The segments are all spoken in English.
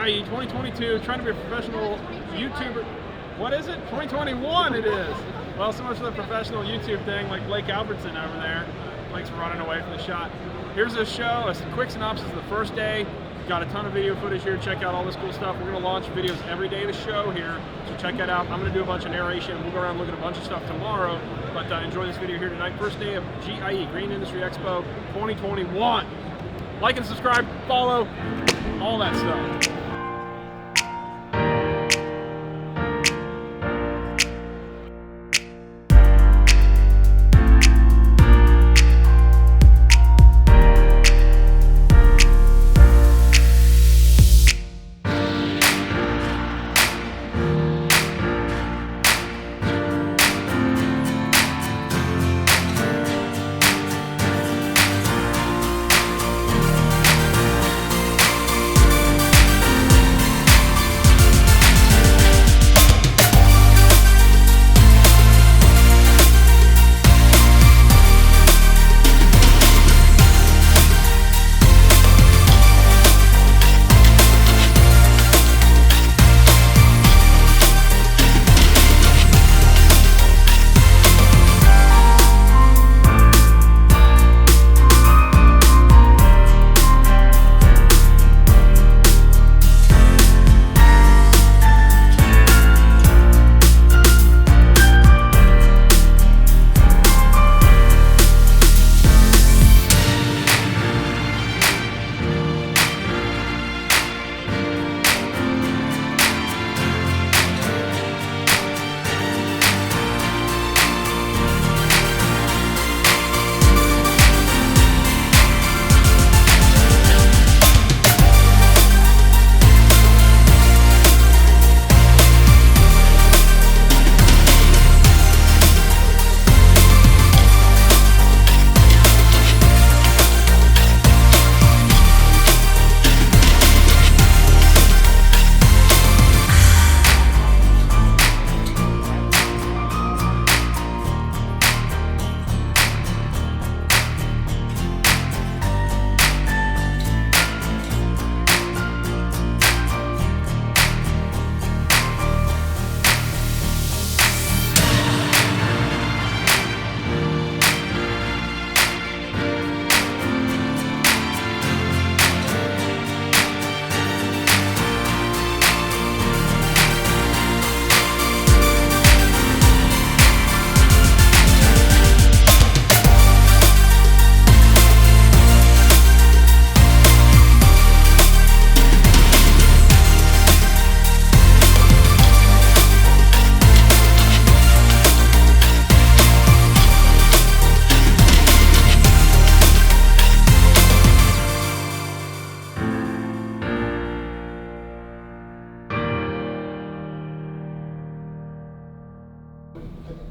GIE 2022, trying to be a professional YouTuber. What is it? 2021 it is. Well, so much for the professional YouTube thing, like Blake Albertson over there. Blake's running away from the shot. Here's a show, a quick synopsis of the first day. Got a ton of video footage here. Check out all this cool stuff. We're going to launch videos every day of the show here, so check that out. I'm going to do a bunch of narration. We'll go around and look at a bunch of stuff tomorrow, but enjoy this video here tonight. First day of GIE, Green Industry Expo 2021. Like and subscribe, follow, all that stuff.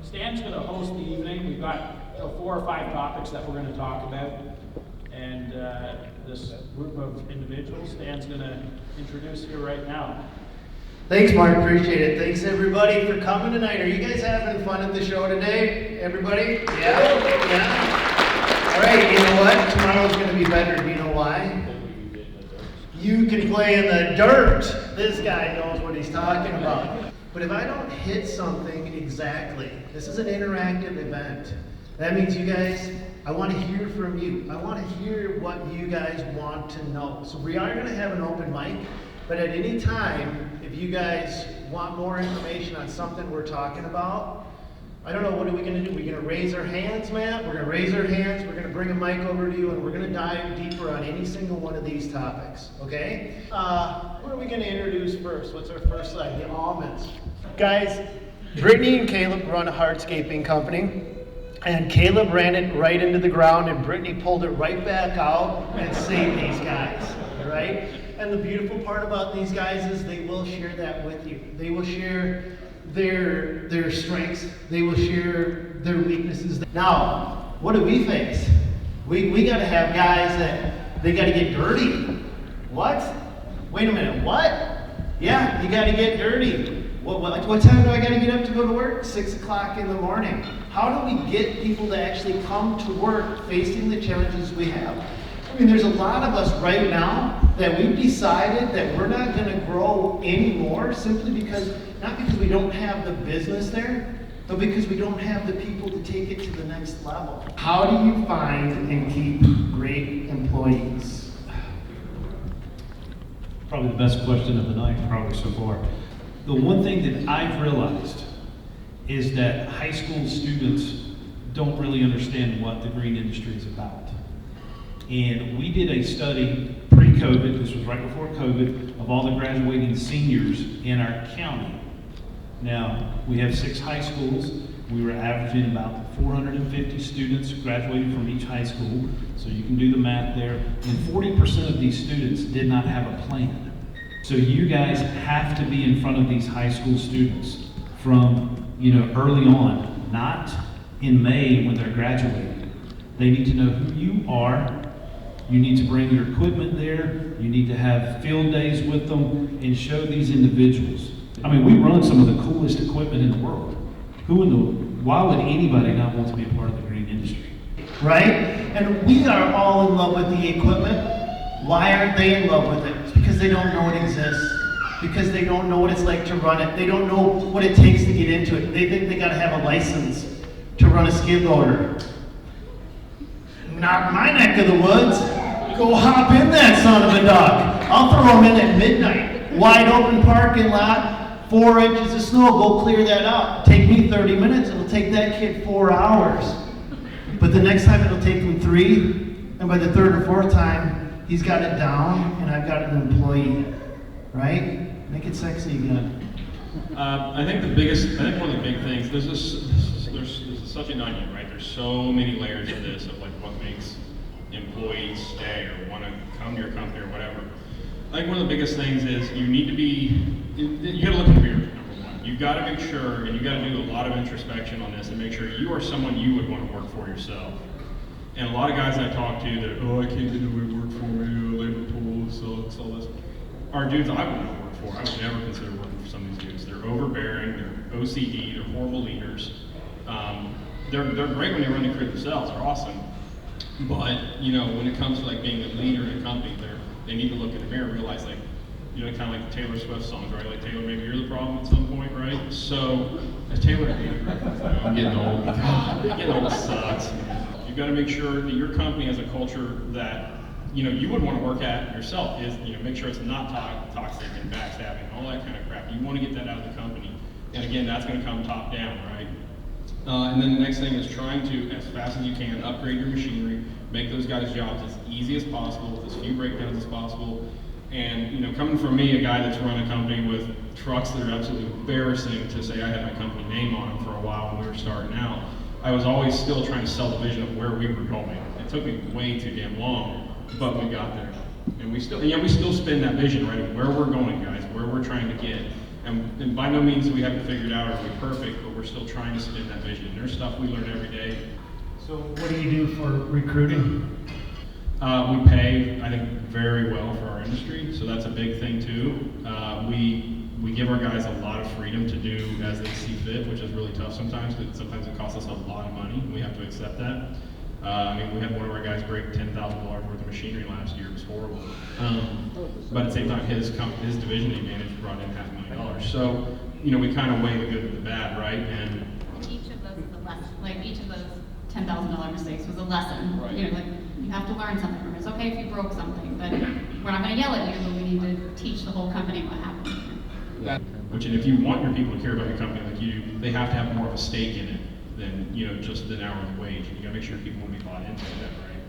Stan's going to host the evening. We've got 4 or 5 topics that we're going to talk about. And this group of individuals, Stan's going to introduce here right now. Thanks, Mark. Appreciate it. Thanks, everybody, for coming tonight. Are you guys having fun at the show today? Everybody? Yeah? Yeah? All right, you know what? Tomorrow's going to be better. Do you know why? You can play in the dirt. This guy knows what he's talking about. But if I don't hit something exactly, this is an interactive event. That means you guys, I want to hear from you. I want to hear what you guys want to know. So we are going to have an open mic, but at any time, if you guys want more information on something we're talking about, I don't know, what are we going to do? We're going to raise our hands, Matt? We're going to raise our hands, we're going to bring a mic over to you, and we're going to dive deeper on any single one of these topics, okay? What are we going to introduce first? What's our first slide? The Aumans. Guys, Brittany and Caleb run a hardscaping company, and Caleb ran it right into the ground, and Brittany pulled it right back out and saved these guys, all right? And the beautiful part about these guys is they will share that with you. They will share their strengths. They will share their weaknesses. Now, what do we face? We got to have guys that they got to get dirty. What? Wait a minute. What? Yeah, you got to get dirty. What time do I got to get up to go to work? 6 o'clock in the morning. How do we get people to actually come to work facing the challenges we have I mean, there's a lot of us right now that we've decided that we're not going to grow anymore simply because, not because we don't have the business there, but because we don't have the people to take it to the next level. How do you find and keep great employees? Probably the best question of the night, probably so far. The one thing that I've realized is that high school students don't really understand what the green industry is about. And we did a study pre-COVID, this was right before COVID, of all the graduating seniors in our county. Now, we have 6 high schools. We were averaging about 450 students graduating from each high school. So you can do the math there. And 40% of these students did not have a plan. So you guys have to be in front of these high school students from, early on, not in May when they're graduating. They need to know who you are. You need to bring your equipment there. You need to have field days with them and show these individuals. I mean, we run some of the coolest equipment in the world. Why would anybody not want to be a part of the green industry? Right? And we are all in love with the equipment. Why aren't they in love with it? It's because they don't know it exists. Because they don't know what it's like to run it. They don't know what it takes to get into it. They think they gotta have a license to run a skid loader. Not my neck of the woods. Go hop in that son of a duck. I'll throw them in at midnight. Wide open parking lot, 4 inches of snow, go clear that out. Take me 30 minutes, it'll take that kid 4 hours. But the next time it'll take him 3, and by the 3rd or 4th time, he's got it down, and I've got an employee. Right? Make it sexy again. I think one of the big things, there's such an onion, right? There's so many layers of this, of like what makes employees stay or want to come to your company or whatever. I think one of the biggest things is you gotta look at your number one. You've got to make sure, and you got to do a lot of introspection on this and make sure you are someone you would want to work for yourself. And a lot of guys I talk to that, I can't get nobody to work for me, labor pools, so all this, are dudes I would not work for. I would never consider working for some of these dudes. They're overbearing, they're OCD, they're horrible leaders. They're great when they run the crew themselves, they're awesome. But, when it comes to like being a leader in a company, they need to look in the mirror and realize like, kind of like the Taylor Swift songs, right? Like, Taylor, maybe you're the problem at some point, right? So, as Taylor, I'm getting old. God, getting old sucks. You've got to make sure that your company has a culture that, you would want to work at yourself. Is, make sure it's not toxic and backstabbing, all that kind of crap. You want to get that out of the company. And again, that's going to come top down, right? And then the next thing is trying to, as fast as you can, upgrade your machinery, make those guys' jobs as easy as possible, with as few breakdowns as possible. And coming from me, a guy that's run a company with trucks that are absolutely embarrassing to say I had my company name on them for a while when we were starting out, I was always still trying to sell the vision of where we were going. It took me way too damn long, but we got there. And we still spin that vision, right, of where we're going, guys, where we're trying to get. And by no means do we have it figured out or are we perfect, but we're still trying to spin that vision. There's stuff we learn every day. So what do you do for recruiting? We pay, I think, very well for our industry, so that's a big thing too. We give our guys a lot of freedom to do as they see fit, which is really tough sometimes, because sometimes it costs us a lot of money, and we have to accept that. We had one of our guys break $10,000 worth of machinery last year. It was horrible. But at the same time, his division that he managed brought in $500,000. So, we kind of weigh the good with the bad, right? And each of those is a lesson. Like each of those $10,000 mistakes was a lesson. Right. You have to learn something from it. It's okay if you broke something, but we're not going to yell at you. But we need to teach the whole company what happened. Which, and if you want your people to care about your company like you do, they have to have more of a stake in it than just an hourly wage. You got to make sure people will be bought into that, right?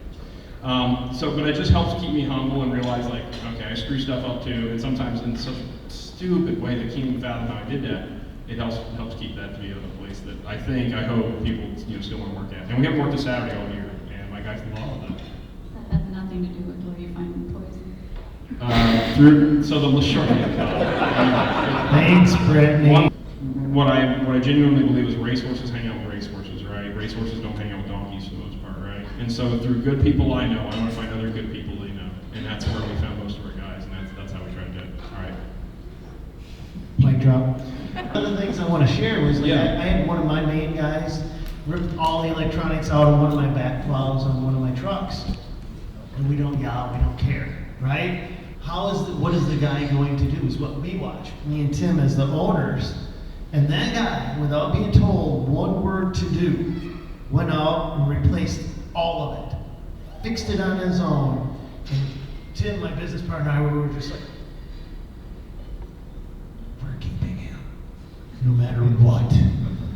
But it just helps keep me humble and realize like, okay, I screw stuff up too, and sometimes in such a stupid way that I can't even fathom how I did that. It helps keep that to be a place that I hope people still want to work at. And we haven't worked a Saturday all year, and my guys love that. That has nothing to do with where you find employees. The short Thanks, Brittany. What I genuinely believe is racehorses hang out with racehorses, right? Racehorses don't hang out with donkeys for the most part, right? And so through good people I know, I want to find other good people they know, and that's where we found most of our guys, and that's how we try to do it. All right. Mic drop. One of the things I want to share was I Yeah. had one of my main guys ripped all the electronics out of one of my back plows on one of my trucks. and we don't yell, we don't care, right? What is the guy going to do is what we watch. Me and Tim as the owners, and that guy, without being told one word to do, went out and replaced all of it. Fixed it on his own. And Tim, my business partner, and I were just like, we're keeping him. No matter what,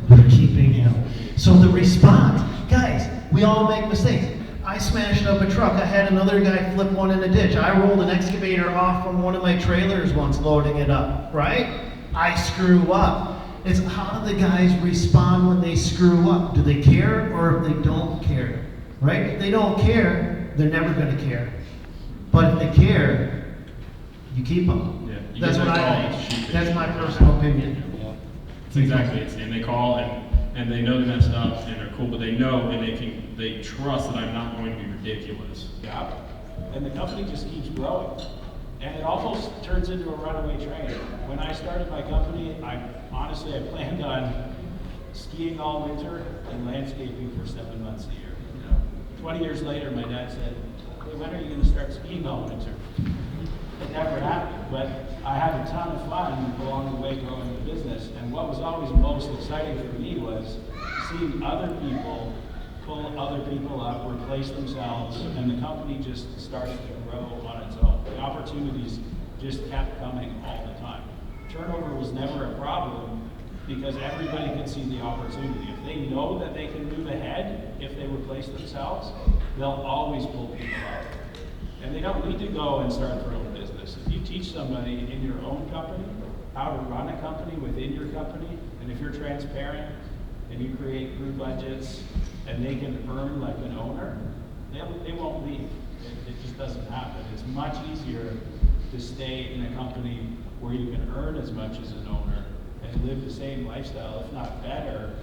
we're keeping him. So the response, guys, we all make mistakes. I smashed up a truck. I had another guy flip one in a ditch. I rolled an excavator off from one of my trailers once loading it up, right? I screw up. It's how do the guys respond when they screw up? Do they care or if they don't care, right? If they don't care, they're never going to care. But if they care, you keep them. Yeah, you That's get what that I call, think. it's That's my personal opinion. It's exactly it. And they call and they know they messed up and they're cool, but they know and they trust that I'm not going to be ridiculous. Yeah, and the company just keeps growing. And it almost turns into a runaway train. When I started my company, I planned on skiing all winter and landscaping for 7 months a year. 20 years later, my dad said, hey, when are you going to start skiing all winter? It never happened, but I had a ton of fun along the way growing the business. And what was always most exciting for me was seeing other people pull other people up, replace themselves, and the company just started to grow on its own. The opportunities just kept coming all the time. Turnover was never a problem because everybody could see the opportunity. If they know that they can move ahead, if they replace themselves, they'll always pull people up. And they don't need to go and start their own business. If you teach somebody in your own company how to run a company within your company, and if you're transparent and you create group budgets and they can earn like an owner, they won't leave. It just doesn't happen. It's much easier to stay in a company where you can earn as much as an owner and live the same lifestyle, if not better,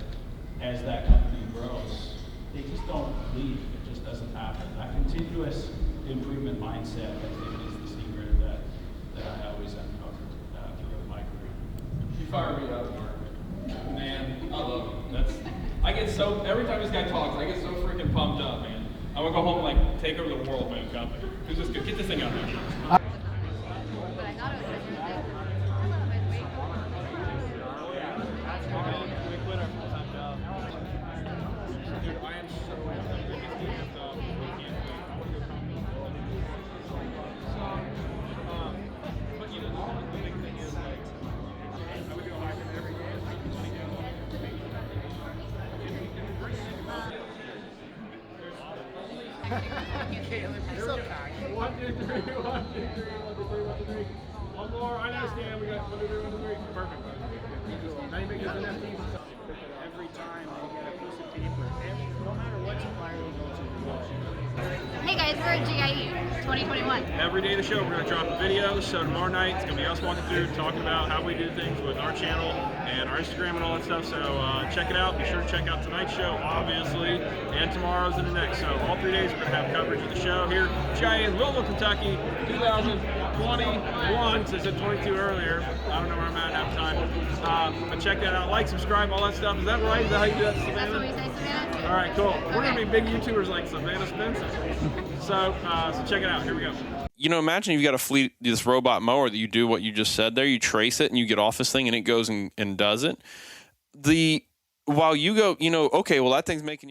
as that company grows. They just don't leave. It just doesn't happen. That continuous improvement mindset, I think, is the secret that I always uncovered throughout my career. You fired me up, Mark. Man, I love it. I get so, every time this guy talks, I get so freaking pumped up, man. I want to go home and like take over the world with my own company. Who's this good? Get this thing out there. One, two, three. One more. I understand. We got 1, 2, 3, 1, 2, 3. Perfect. Now you make this an FT. Every time they get a piece of paper, and no matter what supplier they go to. Hey guys, we're at GIE 2021. Every day of the show, we're going to drop a video. So tomorrow night, it's going to be us walking through, talking about how we do things with our channel and our Instagram and all that stuff. So check it out. Be sure to check out tonight's show, obviously, and tomorrow's and the next. So all 3 days, we're going to have coverage of the show here. GIE in Louisville, Kentucky, 2021. So I said 22 earlier. I don't know where I'm at half the time. But check that out. Like, subscribe, all that stuff. Is that right? Is that how you do that, Savannah? That's what we say, Savannah? All right, cool. We're going to be big YouTubers like Savannah Spencer. So check it out. Here we go. You know, imagine you've got a fleet, this robot mower that you do what you just said there. You trace it and you get off this thing and it goes and does it. While you go, okay, well, that thing's making you